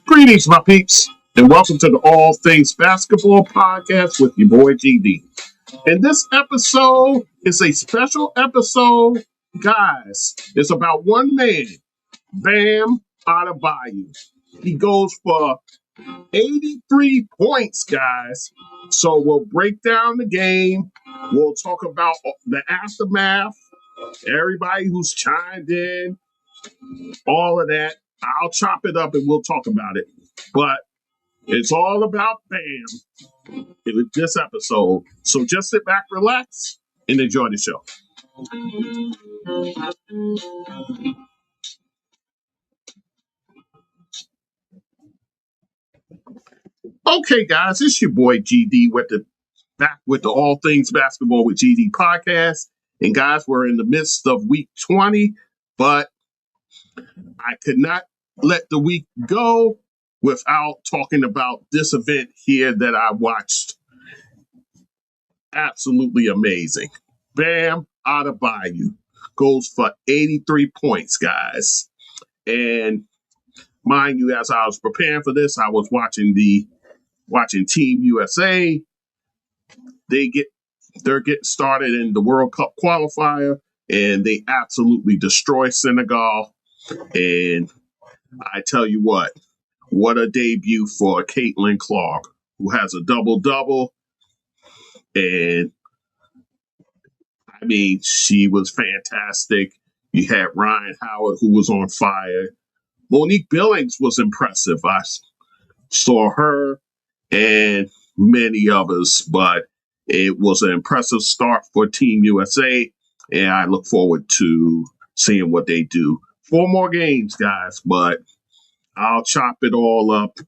Greetings, my peeps, and welcome to the All Things Basketball Podcast with your boy GD. And this episode is a special episode, guys. It's about one man, Bam Adebayo. He goes for 83 points, guys. So we'll break down the game. We'll talk about the aftermath, everybody who's chimed in, all of that. I'll chop it up and we'll talk about it. But it's all about Bam in this episode. So just sit back, relax, and enjoy the show. Okay, guys, it's your boy GD back with the All Things Basketball with GD podcast. And guys, we're in the midst of week 20, but I could not let the week go without talking about this event here that I watched. Absolutely amazing. Bam Adebayo goes for 83 points, guys. And mind you, as I was preparing for this, I was watching Team USA. They're getting started in the World Cup qualifier, and they absolutely destroy Senegal. And I tell you what a debut for Caitlin Clark, who has a double-double. And I mean, she was fantastic. You had Ryan Howard, who was on fire. Monique Billings was impressive. I saw her and many others, but it was an impressive start for Team USA, and I look forward to seeing what they do. 4 more games, guys, but I'll chop it all up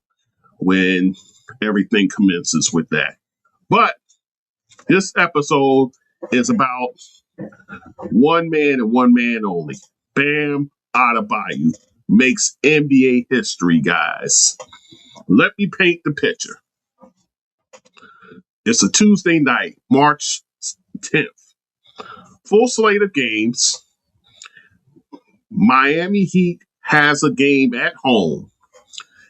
when everything commences with that. But this episode is about one man and one man only. Bam Adebayo makes NBA history, guys. Let me paint the picture. It's a Tuesday night, March 10th. Full slate of games. Miami Heat has a game at home,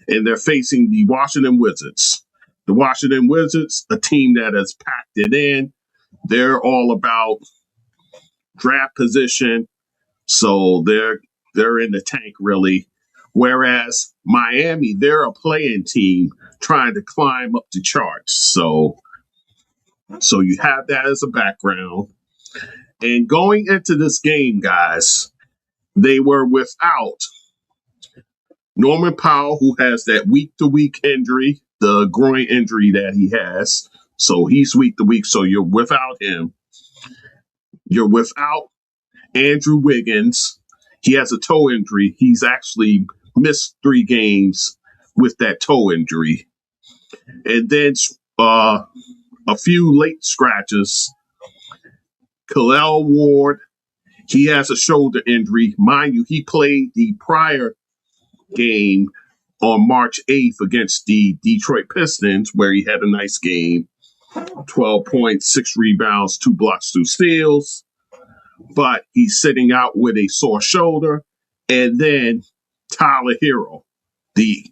and they're facing the Washington Wizards. The Washington Wizards, a team that has packed it in. They're all about draft position, so they're in the tank, really. Whereas Miami, they're a playing team trying to climb up the charts. So you have that as a background. And going into this game, guys, they were without Norman Powell, who has that week-to-week injury, the groin injury that he has. So he's week-to-week, so you're without him. You're without Andrew Wiggins. He has a toe injury. He's actually missed 3 games with that toe injury. And then a few late scratches. Khalil Ward, he has a shoulder injury. Mind you, he played the prior game on March 8th against the Detroit Pistons, where he had a nice game. 12 points, 6 rebounds, 2 blocks, 2 steals. But he's sitting out with a sore shoulder. And then Tyler Hero, the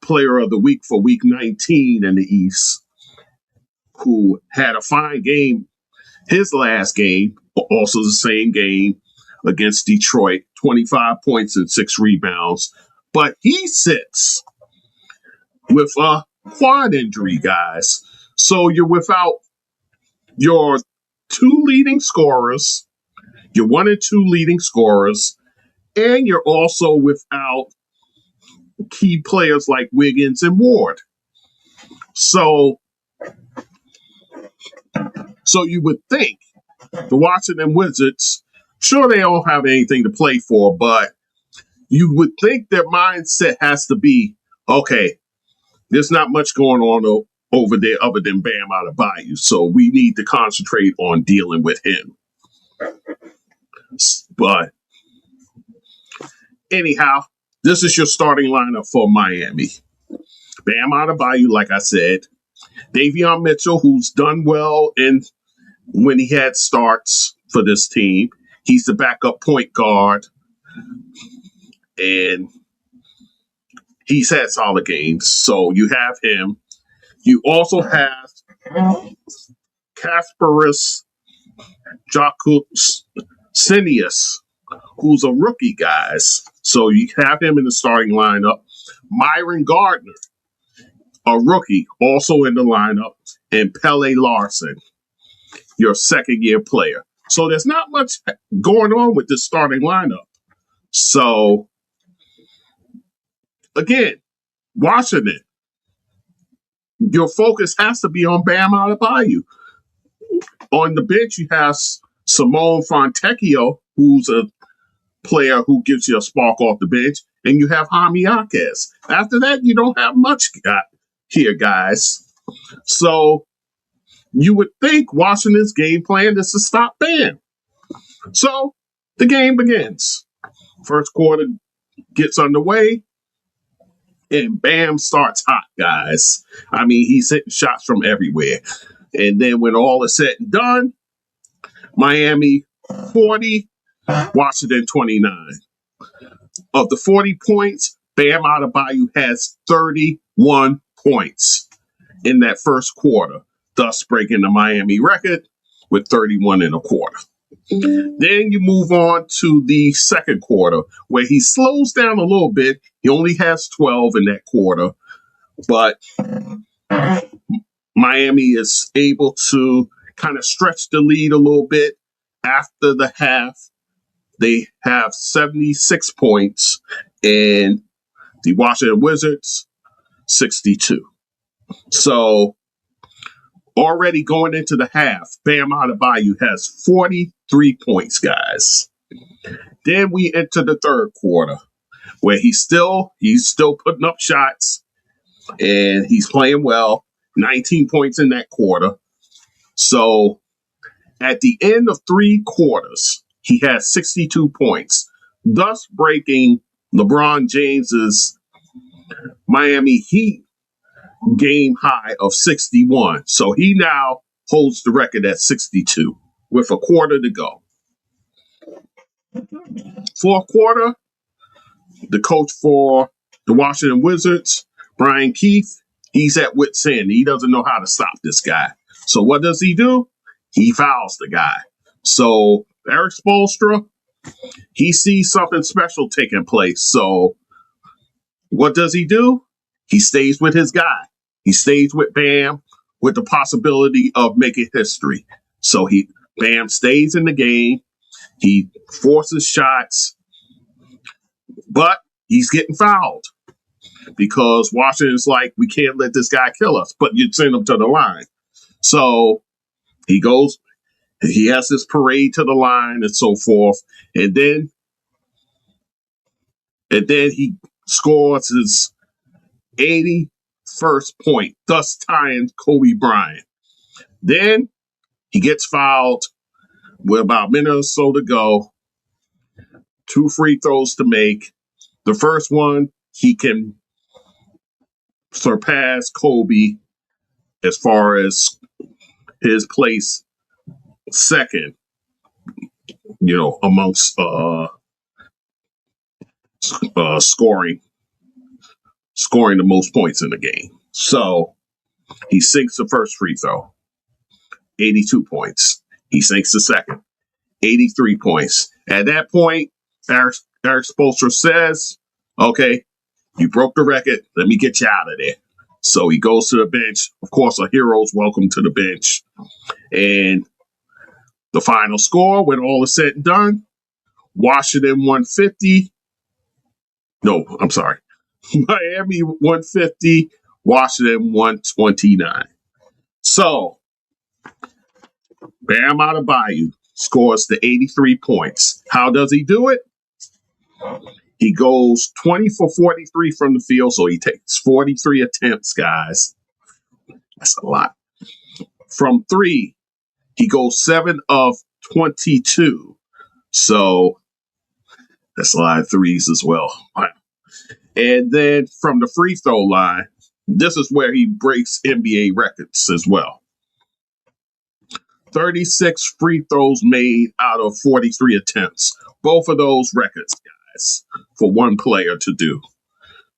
player of the week for week 19 in the East, who had a fine game. His last game, also the same game against Detroit, 25 points and 6 rebounds. But he sits with a quad injury, guys. So you're without your 2 leading scorers, your 1 and 2 leading scorers, and you're also without key players like Wiggins and Ward. So you would think the Washington Wizards, sure, they don't have anything to play for, but you would think their mindset has to be, okay, there's not much going on over there other than Bam Adebayo, so we need to concentrate on dealing with him. But anyhow, this is your starting lineup for Miami. Bam Adebayo, like I said. Davion Mitchell, who's done well when he had starts for this team. He's the backup point guard. and he's had solid games. So you have him. You also have Kasparis Sinius, who's a rookie, guys. So you have him in the starting lineup. Myron Gardner, a rookie, also in the lineup. And Pele Larson, your second-year player. So there's not much going on with this starting lineup. So, again, Washington, your focus has to be on Bam Adebayo. On the bench, you have Simone Fontecchio, who's a player who gives you a spark off the bench, and you have Jaime Jaquez. After that, you don't have much here, guys. So you would think Washington's game plan is to stop Bam. So the game begins. First quarter gets underway, and Bam starts hot, guys. I mean, he's hitting shots from everywhere. And then when all is said and done, Miami 40, Washington 29. Of the 40 points, Bam Adebayo has 31 points in that first quarter, thus breaking the Miami record with 31 and a quarter. Then you move on to the second quarter, where he slows down a little bit. He only has 12 in that quarter, but Miami is able to kind of stretch the lead a little bit. After the half, they have 76 points, and the Washington Wizards, 62. So already going into the half, Bam Adebayo has 43 points, guys. Then we enter the third quarter, where he's still putting up shots, and he's playing well. 19 points in that quarter. So at the end of three quarters, he has 62 points, thus breaking LeBron James's Miami Heat game high of 61. So he now holds the record at 62 with a quarter to go. Fourth quarter, the coach for the Washington Wizards, Brian Keefe, he's at wit's end. He doesn't know how to stop this guy. So what does he do? He fouls the guy. So Eric Spoelstra, he sees something special taking place. So what does he do? He stays with his guy. He stays with Bam with the possibility of making history. So Bam stays in the game. He forces shots, but he's getting fouled because Washington's like, we can't let this guy kill us, but you'd send him to the line. So he goes, he has this parade to the line and so forth. And then he scores his 81st point, thus tying Kobe Bryant. Then he gets fouled with about a minute or so to go. 2 free throws to make. The first one, he can surpass Kobe as far as his place second, amongst scoring the most points in the game. So he sinks the first free throw, 82 points. He sinks the second, 83 points. At that point, Eric Spoelstra says, okay, you broke the record. Let me get you out of there. So he goes to the bench. Of course, a hero's welcome to the bench. And the final score, when all is said and done, Washington 150. No, I'm sorry. Miami 150, Washington 129. So, Bam Adebayo scores the 83 points. How does he do it? He goes 20 for 43 from the field, so he takes 43 attempts, guys. That's a lot. From 3, he goes 7 of 22. So, that's a lot of threes as well. Wow. And then from the free throw line, this is where he breaks NBA records as well. 36 free throws made out of 43 attempts. Both of those records, guys, for one player to do.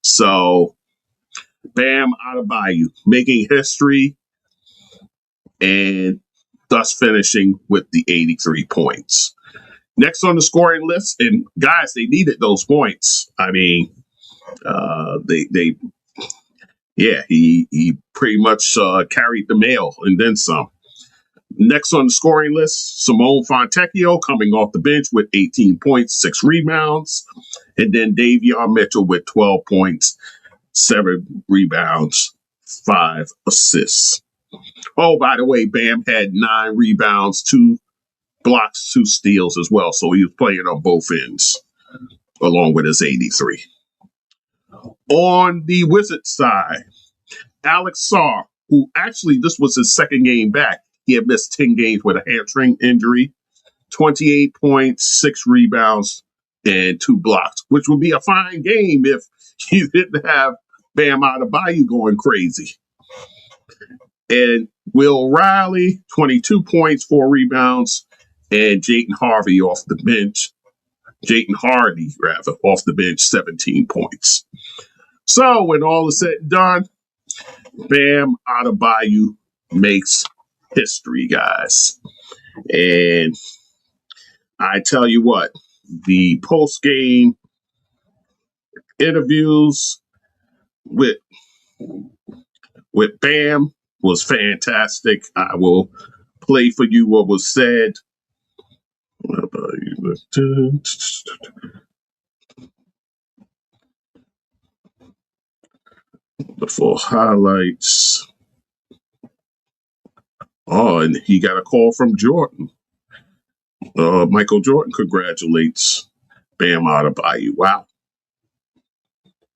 So, Bam Adebayo making history and thus finishing with the 83 points. Next on the scoring list, and guys, they needed those points. I mean, he pretty much carried the mail and then some. Next on the scoring list, Simone Fontecchio coming off the bench with 18 points, 6 rebounds. And then Davion Mitchell with 12 points, 7 rebounds, 5 assists. Oh, by the way, Bam had 9 rebounds, 2 blocks, 2 steals as well. So he was playing on both ends, along with his 83. On the Wizards side, Alex Sarr, who actually this was his second game back. He had missed 10 games with a hamstring injury, 28 points, 6 rebounds, and 2 blocks, which would be a fine game if you didn't have Bam Adebayo going crazy. And Will Riley, 22 points, 4 rebounds, and Jaden Hardy, off the bench, 17 points. So when all is said and done, Bam Adebayo makes history, guys. And I tell you what, the post-game interviews with Bam was fantastic. I will play for you what was said. The full highlights. Oh, and he got a call from Jordan. Michael Jordan congratulates Bam Adebayo. Wow.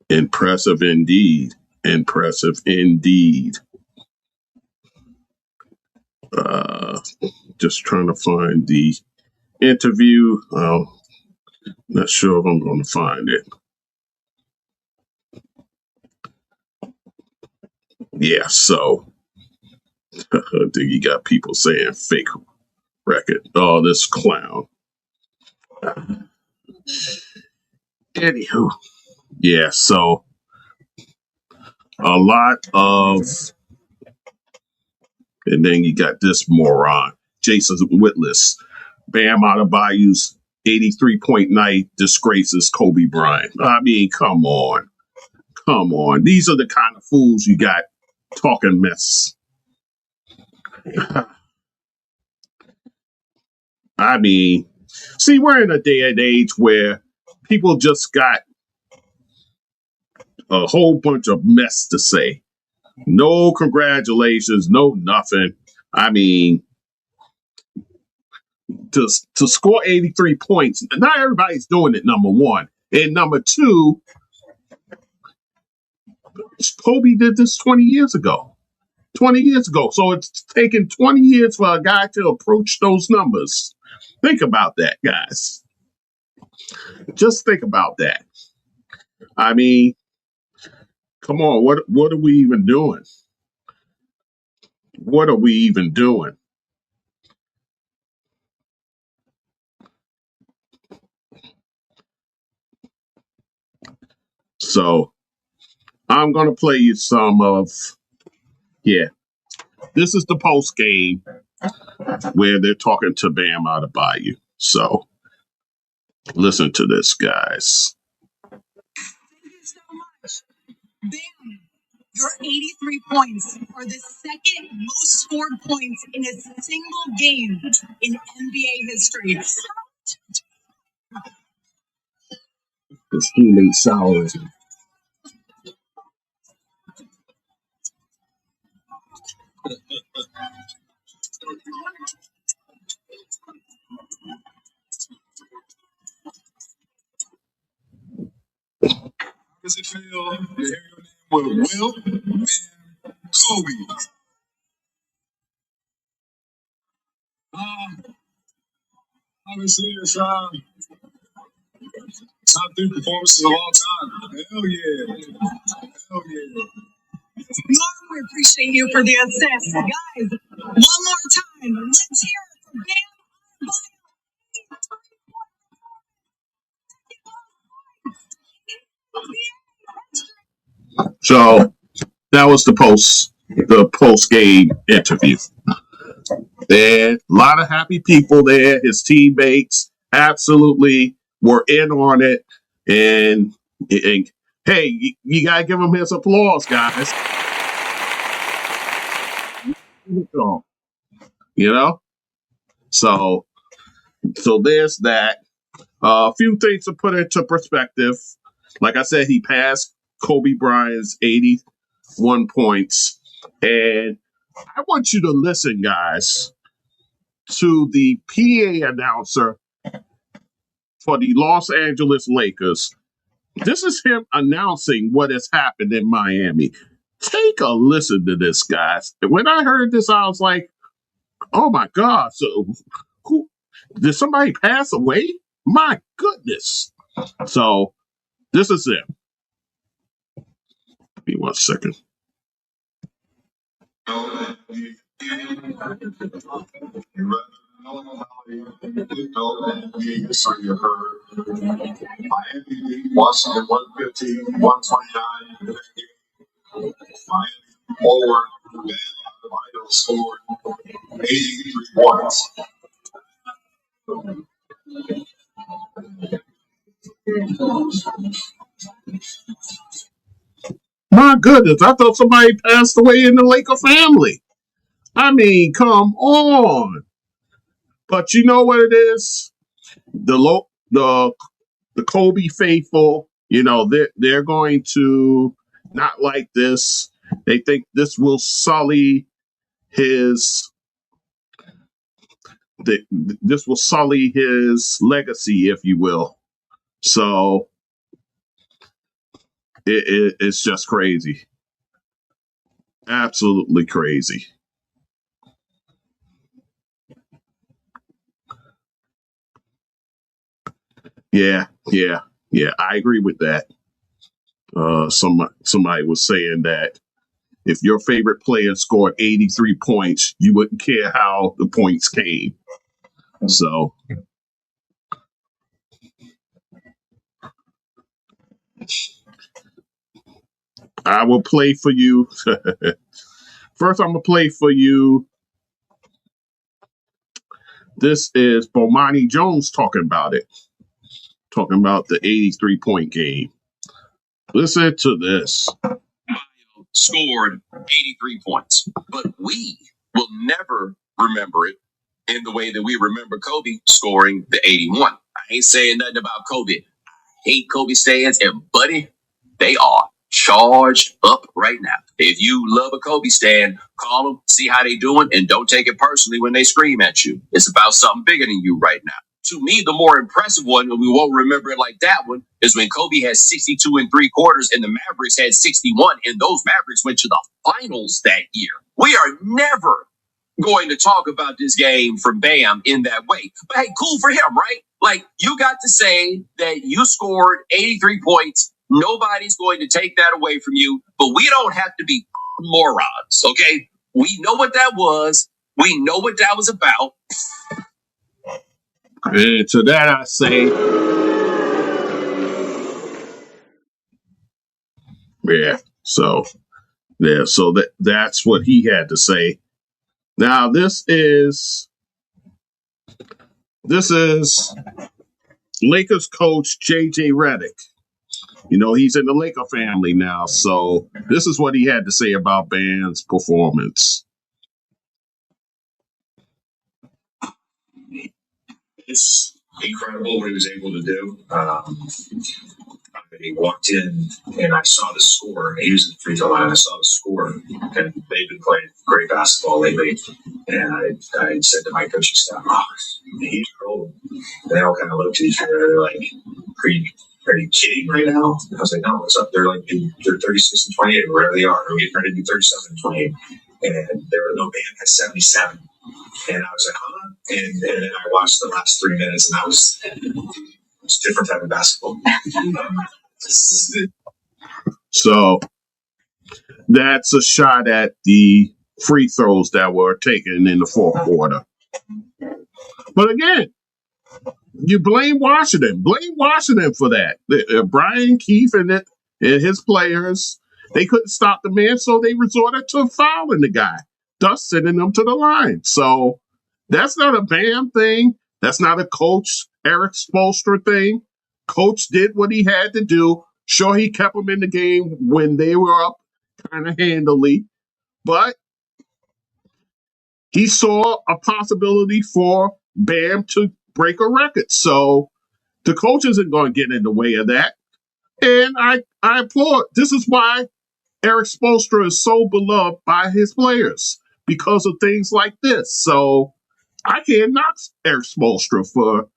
Impressive indeed. Impressive indeed. Just trying to find the interview. Not sure if I'm going to find it. Yeah, so you got people saying fake record. Oh, this clown. Anywho, yeah, so a lot of, and then you got this moron, Jason Whitlis. Bam Adebayo's 83-point night disgraces Kobe Bryant. I mean, come on. Come on. These are the kind of fools you got talking mess. I mean, see, we're in a day and age where people just got a whole bunch of mess to say. No congratulations, no nothing. I mean, to score 83 points, not everybody's doing it, number one. And number two, Kobe did this 20 years ago. 20 years ago. So it's taken 20 years for a guy to approach those numbers. Think about that, guys. Just think about that. I mean, come on, what are we even doing? What are we even doing? So I'm going to play you some of, this is the post game where they're talking to Bam Adebayo. So listen to this, guys. Thank you so much. Bam, your 83 points are the second most scored points in a single game in NBA history. His teammate sours. Does it feel to hear your name with Will and Kobe? Obviously, it's top 3 performances of all time. Hell yeah. Hell yeah. We appreciate you for the assist. Guys, one more time. Let's hear it for Bam Adebayo. So that was the post game interview. There, a lot of happy people there. His teammates absolutely were in on it, and hey, you gotta give him his applause, guys. You know, so there's that. A few things to put into perspective. Like I said, he passed Kobe Bryant's 81 points, and I want you to listen, guys, to the PA announcer for the Los Angeles Lakers. This is him announcing what has happened in Miami. Take a listen to this, guys. When I heard this, I was like, oh my God. So, who did somebody pass away? My goodness. So, this is it. Give me 1 second. Washington 115, 129. Miami forward, Bam Adebayo scored 83 points. My goodness, I thought somebody passed away in the Laker family. I mean, come on. But you know what it is? The Kobe faithful, they're going to not like this. They think this will sully his legacy, if you will. So it's just crazy. Absolutely crazy. Yeah. I agree with that. Somebody was saying that if your favorite player scored 83 points, you wouldn't care how the points came. So I will play for you. First, I'm going to play for you. This is Bomani Jones talking about it. Talking about the 83-point game. Listen to this. Scored 83 points, but we will never remember it in the way that we remember Kobe scoring the 81. I ain't saying nothing about Kobe. I hate Kobe stands, and buddy, they are charged up right now. If you love a Kobe stand, call them, see how they doing, and don't take it personally when they scream at you. It's about something bigger than you right now. To me, the more impressive one, and we won't remember it like that one, is when Kobe had 62 3/4 and the Mavericks had 61, and those Mavericks went to the finals that year. We are never going to talk about this game from Bam in that way. But hey, cool for him, right? Like, you got to say that you scored 83 points. Nobody's going to take that away from you, but we don't have to be morons, okay? We know what that was. We know what that was about. And to that I say, so that's what he had to say. Now this is Lakers coach JJ Redick. He's in the Laker family now, so this is what he had to say about Bam's performance. It's incredible what he was able to do. He walked in and I saw the score. He was at the free throw line. I saw the score, and they've been playing great basketball lately. And I said to my coaching staff, he's cold. They all kind of looked at each other. They're like, are you kidding right now? And I was like, no, what's up? They're like, they're 36 and 28, or wherever they are. We're getting ready to do 37 and 28. And there were no Bam at 77. And I was like, huh? And then I watched the last 3 minutes, and it's a different type of basketball. So that's a shot at the free throws that were taken in the fourth quarter. But again, you blame Washington. Blame Washington for that. Brian Keefe and his players They couldn't stop the man, so they resorted to fouling the guy, thus sending him to the line. So that's not a Bam thing. That's not a coach Eric Spoelstra thing. Coach did what he had to do. Sure, he kept them in the game when they were up kind of handily, but he saw a possibility for Bam to break a record. So the coach isn't going to get in the way of that. And I applaud. This is why Eric Spoelstra is so beloved by his players, because of things like this. So I can't knock Eric Spoelstra for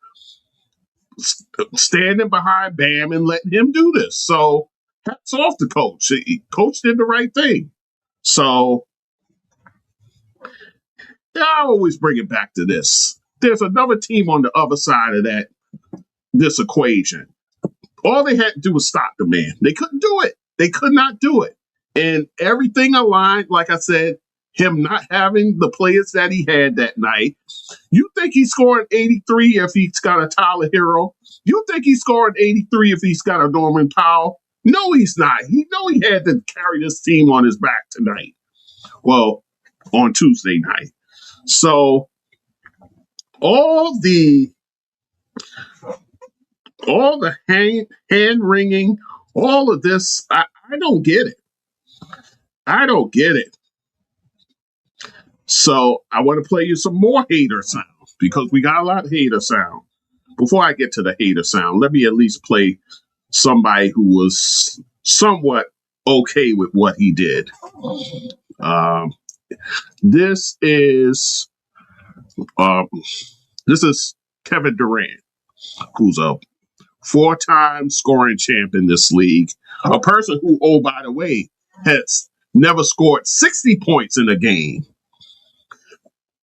standing behind Bam and letting him do this. So hats off to Coach. Coach did the right thing. So yeah, I always bring it back to this. There's another team on the other side of this equation. All they had to do was stop the man. They couldn't do it. They could not do it. And everything aligned, like I said, him not having the players that he had that night. You think he's scoring 83 if he's got a Tyler Hero? You think he's scoring 83 if he's got a Norman Powell? No, he's not. He had to carry this team on his back tonight. Well, on Tuesday night. So all the hand wringing, all of this, I don't get it. I don't get it. So I want to play you some more hater sound because we got a lot of hater sound. Before I get to the hater sound, let me at least play somebody who was somewhat okay with what he did. This is Kevin Durant, who's a 4-time scoring champ in this league. A person who, oh, by the way, has never scored 60 points in a game.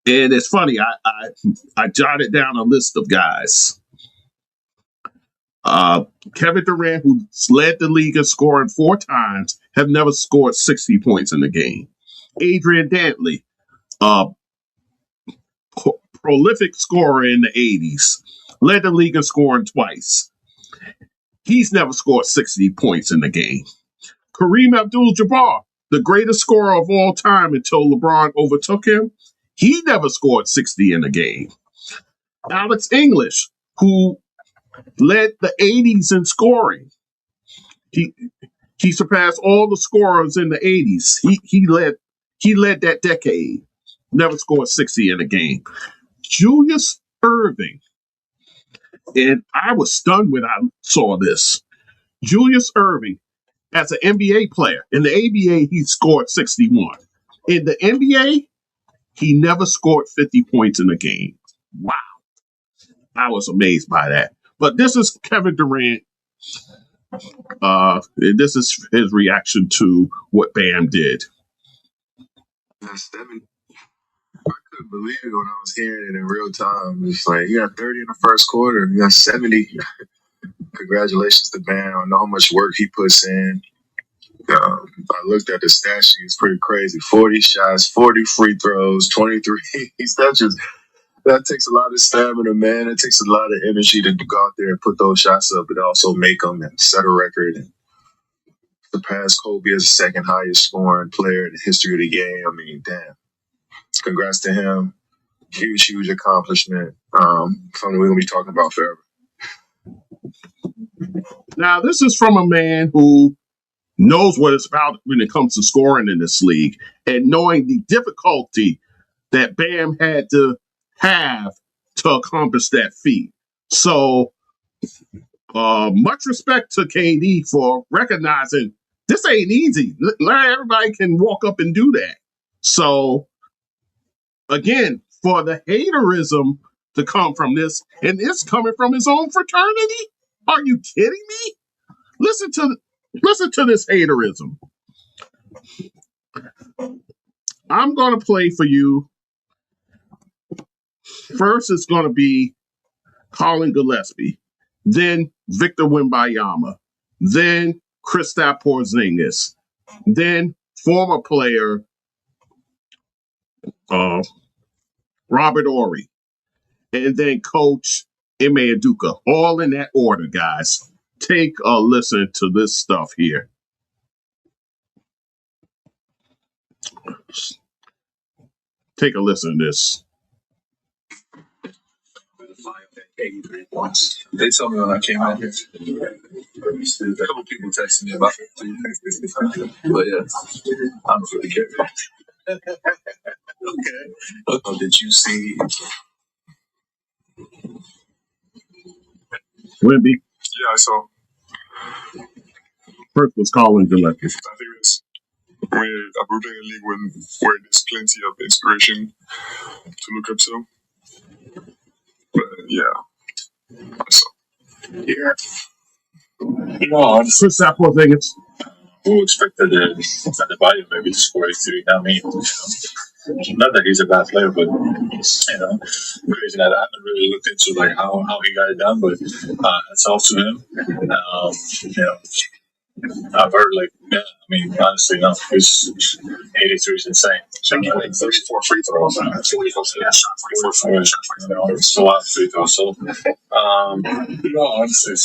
And it's funny, I jotted down a list of guys. Kevin Durant, who led the league in scoring 4 times, have never scored 60 points in a game. Adrian Dantley, prolific scorer in the 80s, led the league in scoring twice. He's never scored 60 points in the game. Kareem Abdul-Jabbar, the greatest scorer of all time until LeBron overtook him, he never scored 60 in a game. Alex English, who led the 80s in scoring, he surpassed all the scorers in the 80s. He led that decade. Never scored 60 in a game. Julius Erving, and I was stunned when I saw this. Julius Erving, as an NBA player, in the ABA, he scored 61. In the NBA, he never scored 50 points in a game. Wow. I was amazed by that. But this is Kevin Durant. This is his reaction to what Bam did. That's 70. I couldn't believe it when I was hearing it in real time. It's like, you got 30 in the first quarter, you got 70. Congratulations to Bam. I know how much work he puts in. I looked at the stat sheet. It's pretty crazy. 40 shots, 40 free throws, 23. That takes a lot of stamina, man. It takes a lot of energy to go out there and put those shots up, but also make them and set a record and surpass Kobe as the second highest scoring player in the history of the game. I mean, damn. Congrats to him. Huge, huge accomplishment. Something we're going to be talking about forever. Now, this is from a man who knows what it's about when it comes to scoring in this league and knowing the difficulty that Bam had to have to accomplish that feat. So much respect to KD for recognizing this ain't easy. Not everybody can walk up and do that. So again, for the haterism to come from this, and it's coming from his own fraternity? Are you kidding me? Listen to this haterism. I'm going to play for you. First, it's going to be Collin Gillespie, then Victor Wembanyama, then Kristaps Porzingis, then former player Robert Horry, and then Coach Ime Udoka. All in that order, guys. Take a listen to this stuff here. Take a listen to this. 83 points. They told me when I came out here. A couple people texted me about it. But yeah, I don't really care. Okay. Did you see Wemby. Yeah, I saw. First was Collin Gillespie. I think it's we're in a league where there's plenty of inspiration to look up to. But yeah, I saw. Yeah. No, Kristaps Porzingis. Who expected Adebayo maybe to score 83? I mean, not that he's a bad player, but crazy that I haven't really looked into like how he got it done. But it's off to him. I've heard honestly, no, his 83 is insane. So, 34 free throws, 24 shots, 44 free throws. So a lot of free throws. So, honestly.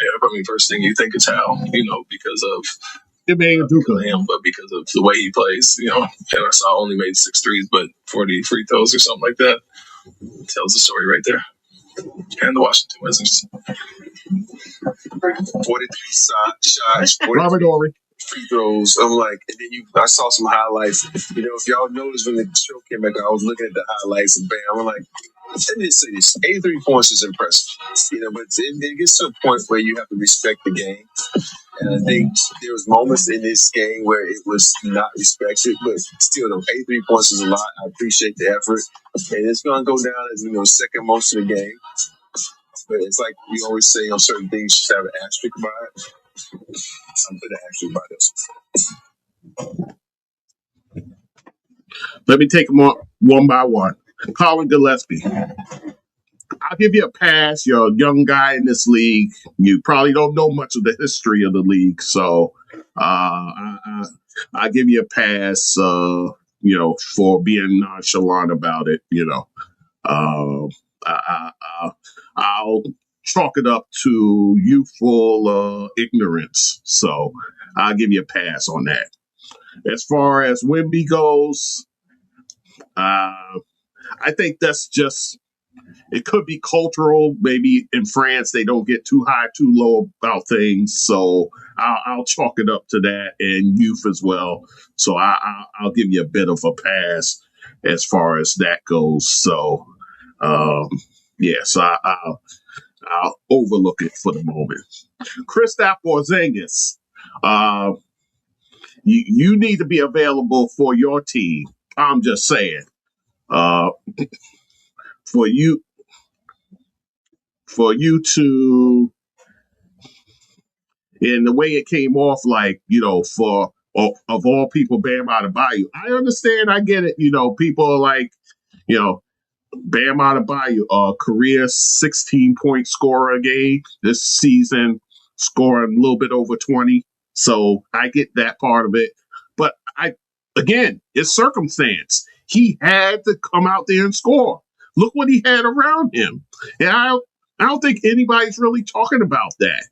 Yeah, first thing you think is how, because of Ime Udoka. him, but because of the way he plays, and I saw only made 6 threes, but 40 free throws or something like that. Tells the story right there. And the Washington Wizards. 43 shots, 43 Robert Horry. free throws. I'm like, and then I saw some highlights. If y'all noticed when the show came back, I was looking at the highlights and bam, I'm like, let me say this: 83 points is impressive, but it gets to a point where you have to respect the game. And I think there was moments in this game where it was not respected, but still, though, 83 points is a lot. I appreciate the effort, and it's going to go down as second most of the game. But it's like we always say on certain things, you should have an asterisk by it. I'm putting an asterisk by this. Let me take them on one by one. Collin Gillespie. I'll give you a pass. You're a young guy in this league. You probably don't know much of the history of the league, so I give you a pass. For being nonchalant about it. I'll chalk it up to youthful ignorance. So I'll give you a pass on that. As far as Wemby goes, I think that's just. It could be cultural. Maybe in France they don't get too high, too low about things. So I'll chalk it up to that, and youth as well. So I'll give you a bit of a pass as far as that goes. So so I'll overlook it for the moment. Kristaps Porzingis, you need to be available for your team. I'm just saying, for you to, and the way it came off, for of all people, Bam Adebayo. I understand, I get it. People are like, Bam Adebayo, career 16-point scorer a game this season, scoring a little bit over 20. So I get that part of it. But it's circumstance. He had to come out there and score. Look what he had around him. And I don't think anybody's really talking about that.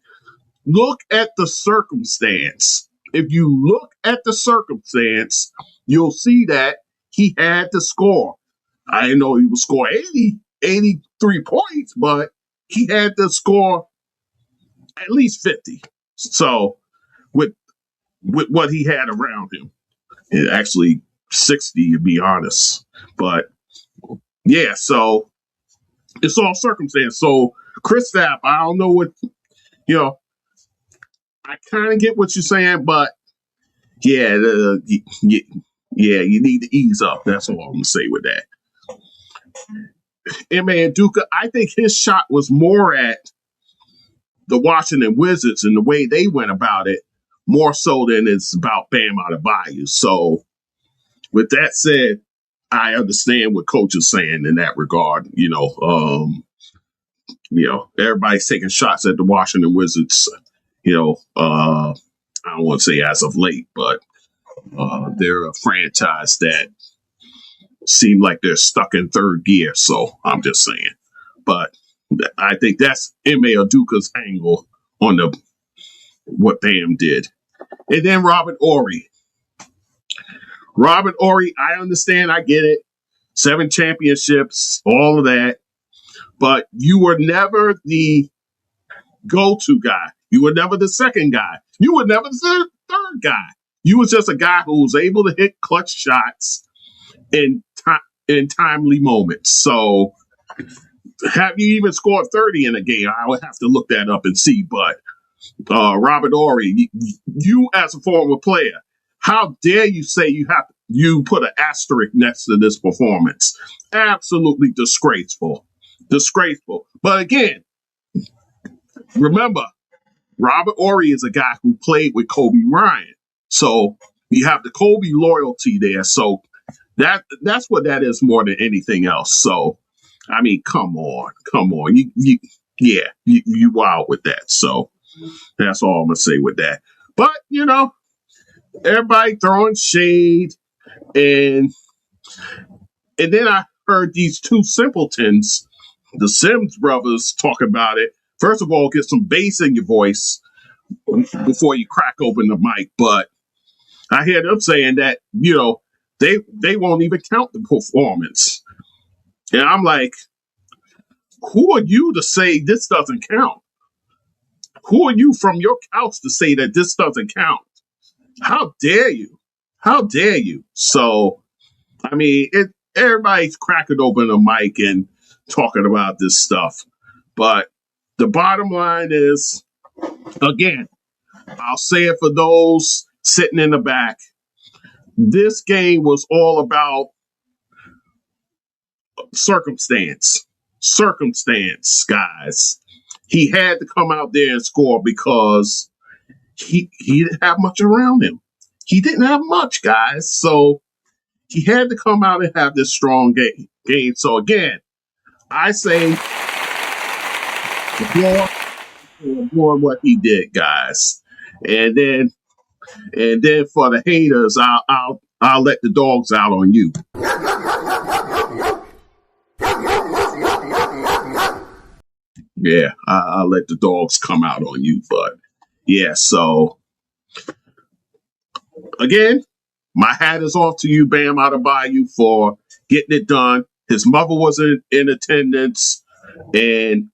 Look at the circumstance. If you look at the circumstance, you'll see that he had to score. I didn't know he would score 83 points, but he had to score at least 50. So with what he had around him, and actually 60 to be honest. But yeah, so it's all circumstance. So Kristaps, I don't know what, I kind of get what you're saying, but yeah, you need to ease up. That's all I'm gonna say with that. Ime Udoka, I think his shot was more at the Washington Wizards and the way they went about it, more so than it's about Bam Adebayo. So, with that said, I understand what Coach is saying in that regard. Everybody's taking shots at the Washington Wizards. I don't want to say as of late, but they're a franchise that seem like they're stuck in third gear. So I'm just saying. But I think that's Ime Udoka's angle on what Bam did. And then Robert Horry. Robert Horry, I understand. I get it. 7 championships, all of that. But you were never the go-to guy. You were never the second guy. You were never the third guy. You was just a guy who was able to hit clutch shots in timely moments. So have you even scored 30 in a game? I would have to look that up and see. But Robert Horry, you as a former player, how dare you say you put an asterisk next to this performance? Absolutely disgraceful. Disgraceful. But again, remember, Robert Horry is a guy who played with Kobe Bryant. So you have the Kobe loyalty there. So that's what that is more than anything else. So, I mean, come on. You wild with that. So that's all I'm going to say with that. But, everybody throwing shade. And then I heard these two simpletons, the Sims brothers, talk about it. First of all, get some bass in your voice before you crack open the mic. But I hear them saying that, they won't even count the performance. And I'm like, who are you to say this doesn't count? Who are you from your couch to say that this doesn't count? How dare you? How dare you? So, I mean, everybody's cracking open a mic and talking about this stuff. But the bottom line is, again, I'll say it for those sitting in the back. This game was all about circumstance, guys. He had to come out there and score because he didn't have much around him. He didn't have much, guys. So he had to come out and have this strong game. So again, I say more what he did, guys. And then for the haters, I'll let the dogs out on you. Yeah, I'll let the dogs come out on you. But yeah, so again, my hat is off to you, Bam Adebayo, for getting it done. His mother was in attendance, and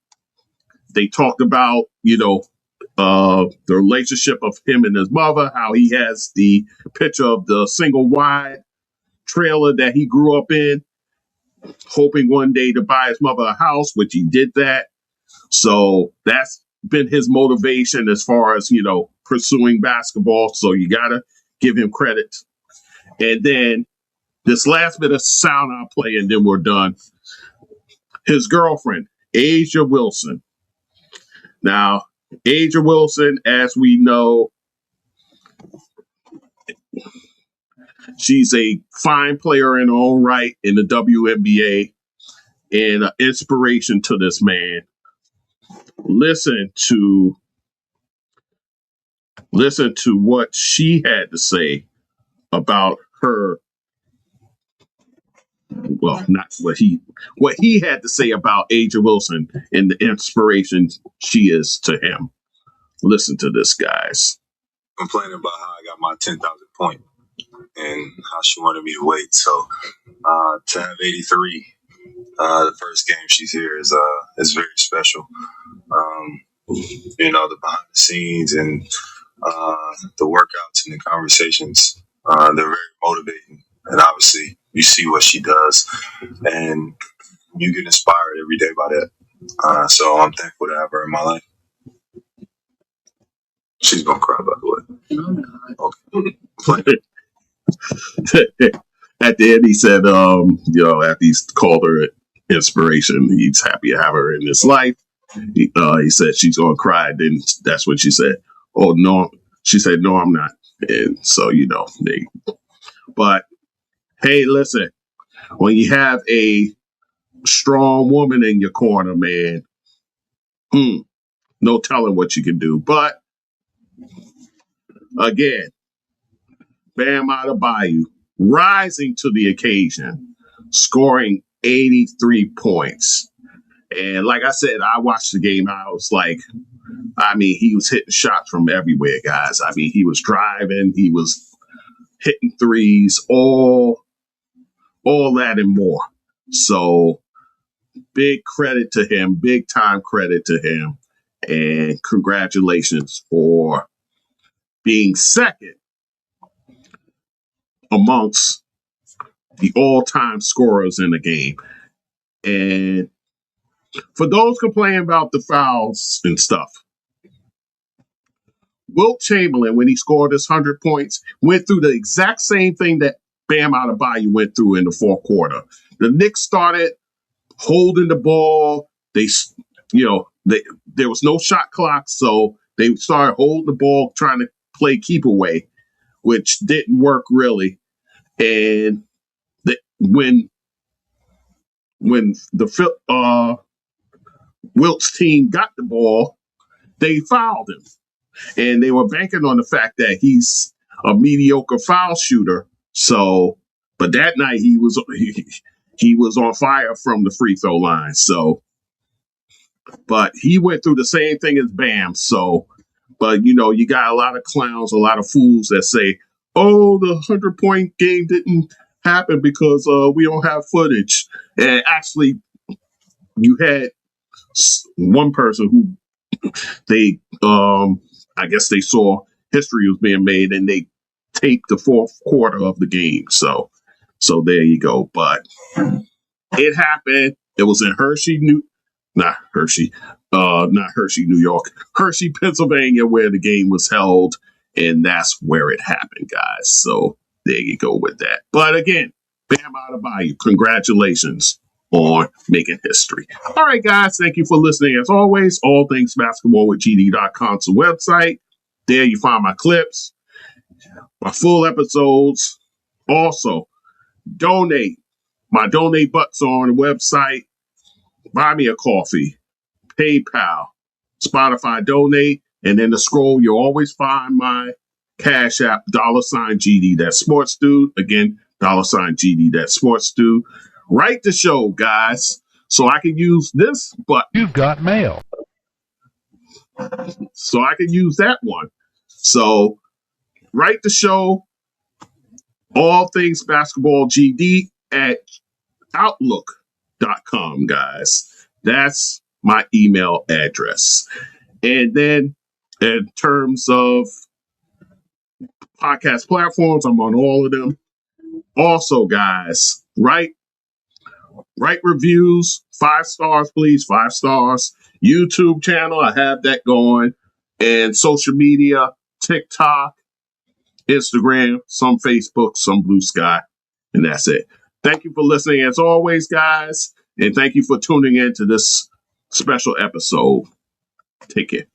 they talked about, the relationship of him and his mother, how he has the picture of the single wide trailer that he grew up in, hoping one day to buy his mother a house, which he did that. So that's been his motivation as far as, pursuing basketball. So you got to give him credit. And then this last bit of sound I'll play, and then we're done. His girlfriend, Asia Wilson. Now, Asia Wilson, as we know, she's a fine player in her own right in the WNBA and an inspiration to this man. Listen to what she had to say about her. Well, not what he had to say about Asia Wilson and the inspiration she is to him. Listen to this, guys. Complaining about how I got my 10,000 point and how she wanted me to wait. So to have 83, the first game she's here is very special. The behind the scenes and the workouts and the conversations, they're very motivating. And obviously, you see what she does, and you get inspired every day by that. So I'm thankful to have her in my life. She's gonna cry, by the way. Okay. At the end, he said, after he's called her inspiration, he's happy to have her in his life. He said she's gonna cry. Then that's when she said, "Oh no," she said, "No, I'm not." And so but hey, listen, when you have a strong woman in your corner, man, no telling what you can do. But again, Bam Adebayo rising to the occasion, scoring 83 points. And like I said, I watched the game. I was like, he was hitting shots from everywhere, guys. He was driving. He was hitting threes, all that and more. So big credit to him, big time credit to him, and congratulations for being second amongst the all-time scorers in the game. And for those complaining about the fouls and stuff, Wilt Chamberlain, when he scored his 100 points, went through the exact same thing that Bam Adebayo went through in the fourth quarter. The Knicks started holding the ball. There was no shot clock, so they started holding the ball, trying to play keep away, which didn't work really. And when the Wilt's team got the ball, they fouled him. And they were banking on the fact that he's a mediocre foul shooter. So, but that night he was on fire from the free throw line. So, but he went through the same thing as Bam. So, but you got a lot of clowns, a lot of fools that say, "Oh, the 100-point game didn't happen because we don't have footage." And actually, you had one person who they I guess they saw history was being made and they taped the fourth quarter of the game. So there you go. But it happened. It was in not Hershey, New York, Hershey, Pennsylvania, where the game was held. And that's where it happened, guys. So there you go with that. But again, Bam Adebayo, congratulations on making history. All right, guys, thank you for listening. As always, all things basketball with GD.com's the website. There you find my clips, my full episodes. Also, donate. My donate buttons are on the website. Buy me a coffee, PayPal, Spotify donate, and in the scroll, you'll always find my Cash App, $GD, that sports dude. Again, $GD, that sports dude. Write the show, guys, so I can use this button. You've got mail. So I can use that one. So write the show, all things basketball GD at outlook.com, guys. That's my email address. And then in terms of podcast platforms, I'm on all of them. Also, guys, write reviews, 5 stars, please, 5 stars. YouTube channel, I have that going. And social media, TikTok, Instagram, some Facebook, some Blue Sky. And that's it. Thank you for listening as always, guys. And thank you for tuning in to this special episode. Take care.